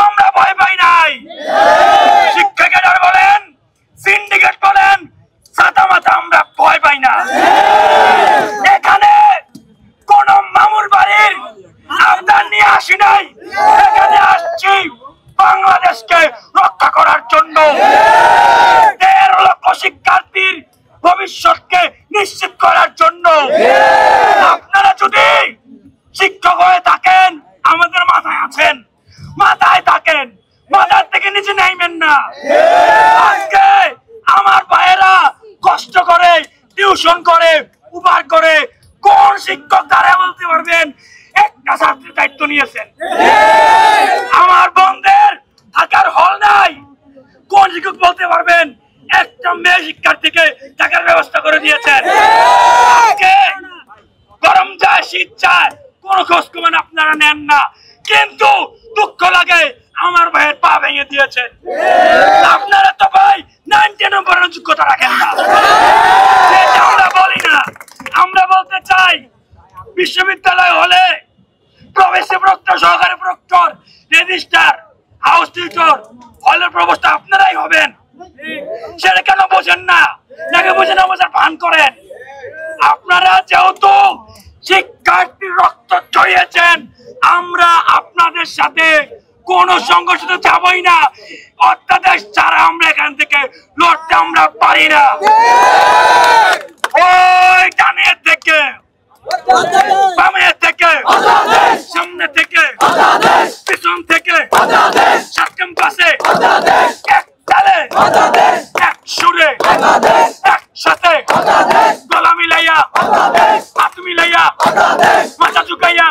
আমরা ভয় পাই নাই। শিক্ষা ক্যাডার বলেন, সিন্ডিকেট বলেন, ছাতা মাথা আমরা ভয় পাই না। এখানে কোন মামুর বাড়ির আবদার নিয়ে আসি নাই, এখানে আসছি বাংলাদেশকে রক্ষা করার জন্য। ১৩ লক্ষ শিক্ষার্থীর ভবিষ্যৎকে নিশ্চিত করার জন্য। আপনারা যদি শিক্ষক হয়ে থাকেন, আমাদের মাথায় আছেন, মাথায় থাকেন, মাথার থেকে নিচে নাইবেন না। আজকে আমার ভাইয়েরা কষ্ট করে টিউশন করে উপার করে কোন শিক্ষক দ্বারা বলতে পারবেন একটা ছাত্রের দায়িত্ব নিয়েছেন? আমার বন্ধের থাকার হল নাই, কোন শিক্ষক বলতে পারবেন একটা মেয়ে শিক্ষার্থীকে থাকার ব্যবস্থা করে দিয়েছেন? আজকে গরম যায় শীত যায় কোন খোঁজ খবর আপনারা নেন না, কিন্তু দুঃখ লাগে আমার ভাইয়ের পা ভেঙে দিয়েছেন। আপনারা তো ভাই 90 নম্বরের যোগ্যতা রাখেন না, আমরা বলি না। আমরা বলতে চাই বিশ্ববিদ্যালয় হলে প্রবেশে প্রক্টর, সহকারী প্রক্টর, রেজিস্ট্রার, হাউস টিউটর, হলের প্রবেশটা আপনারাই হবেন। সেটা কেন বোঝেন না? নাকি বোঝেন না, বোঝার ভান করেন। আপনারা যেহেতু শিক্ষার্থীর রক্ত ঝরিয়েছেন, আমরা আপনাদের সাথে কোন সংঘর্ষে যাবই না। অত্যাদেশ ছাড়া আমরা এখান থেকে লড়তে আমরা পারি না। ওই ডানে থেকে, বামে থেকে, সামনে থেকে, পিছন থেকে, সাত ক্যাম্পাসে এক তালে, এক সুরে, একসাথে গলা মিলাইয়া, হাত মিলাইয়া, মাথা ঝুঁকাইয়া,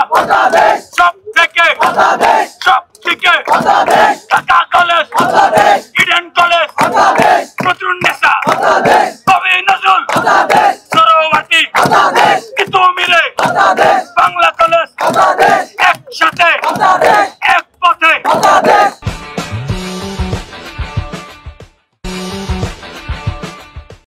সব থেকে ঢাকা কলেজ, ইডেন কলেজ, প্রচুর নেশা